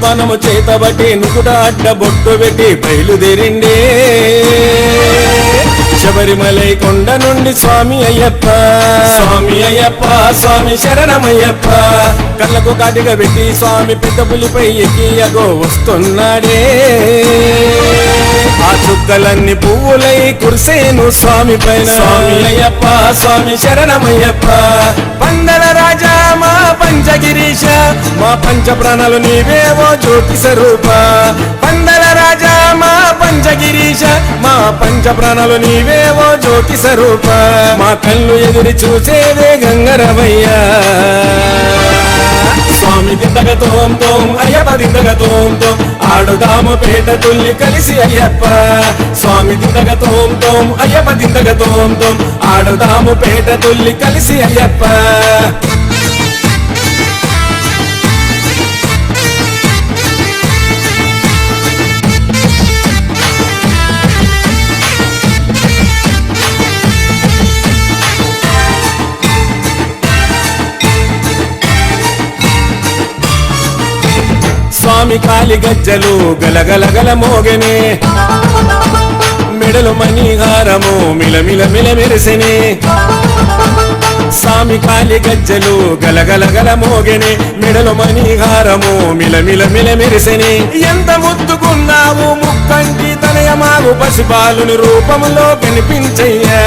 బాణము చేతబట్టి నుకుట అడ్డ బొట్టు పెట్టి బయలుదేరిండే శబరిమలై కొండ నుండి స్వామి అయ్యప్ప స్వామి అయ్యప్ప స్వామి శరణమయ్యప్ప కళ్ళకు కాటిగా పెట్టి స్వామి పెద్ద పులిపై ఎక్కి అగో వస్తున్నాడే ఆ చుక్కలన్నీ పువ్వులై కురిసేను స్వామి పైన స్వామి అయ్యప్ప స్వామి శరణమయ్యప్ప పందల రాజా మా పంచగిరీశ మా పంచ ప్రాణాలు నీవేవో జ్యోతి స్వరూప పందల రాజా మా పంచగిరీశ మా పంచ ప్రాణాలు నీవేవో జ్యోతి స్వరూప మా కళ్ళు ఎదురు చూసేదే గంగరవయ్యా స్వామి దిందగ తోం తోం అయ్యప్ప దిందగ తోం తోం ఆడుదాము పేట తుల్లి కలిసి అయ్యప్ప స్వామి దిందగ తోం తోం అయ్యప్ప దిందగ తోం తోం ఆడుదాము పేట తుల్లి కలిసి అయ్యప్ప స్వామి కాలి గజ్జలు గలగలగల మోగనే మెడలు మణిహారము మిలమిల మెరిసెనే స్వామి కాలి గజ్జలు గలగలగల మోగనే మెడలు మణిహారము మిలమిల మెరిసెనే ఎంత ముద్దుకున్నావు ముక్కంటి తనయమావు పసిపాలుని రూపంలో కనిపించయ్యా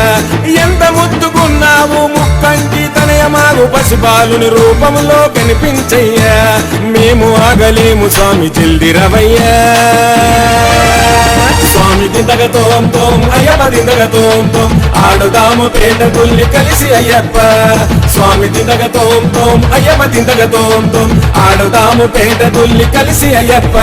ఎంత ముద్దుకున్నావు ముక్కంటి తనయమావు పసిపాలుని రూపంలో కనిపించయ్యా మేము ఆగలేము స్వామి జల్దిరవయ్యా స్వామి దిందగ తోం తోం అయ్యప్ప దిందగ తోం తోం ఆడుదాము పేట తుల్లి కలిసి అయ్యప్ప స్వామి దిందగ తోం తోం అయ్యప్ప దిందగ తోం తోం ఆడుదాము పేట తుల్లి కలిసి అయ్యప్ప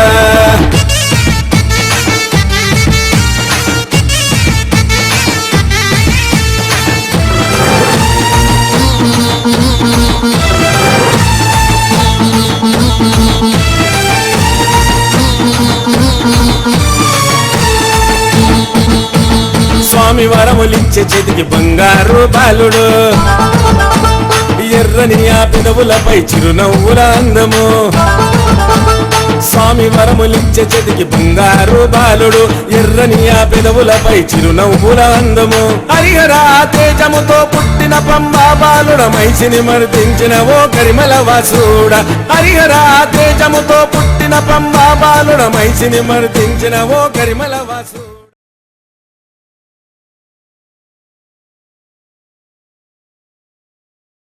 స్వామి వరములిచ్చే చేతికి బంగారు బాలుడు ఎర్రని ఆ పెదవులపై చిరునవ్వుల అందము స్వామి వరములిచ్చే చేతికి బంగారు బాలుడు ఎర్రని ఆ పెదవులపై చిరునవ్వుల అందము హరిహరా తేజముతో పుట్టిన పంబా బాలుడ మైసిని మర్దించిన ఓ కరిమల వాసుడ హరిహరా తేజముతో పుట్టిన పంబా బాలుడ మైసిని మర్దించిన ఓ కరిమల వాసుడ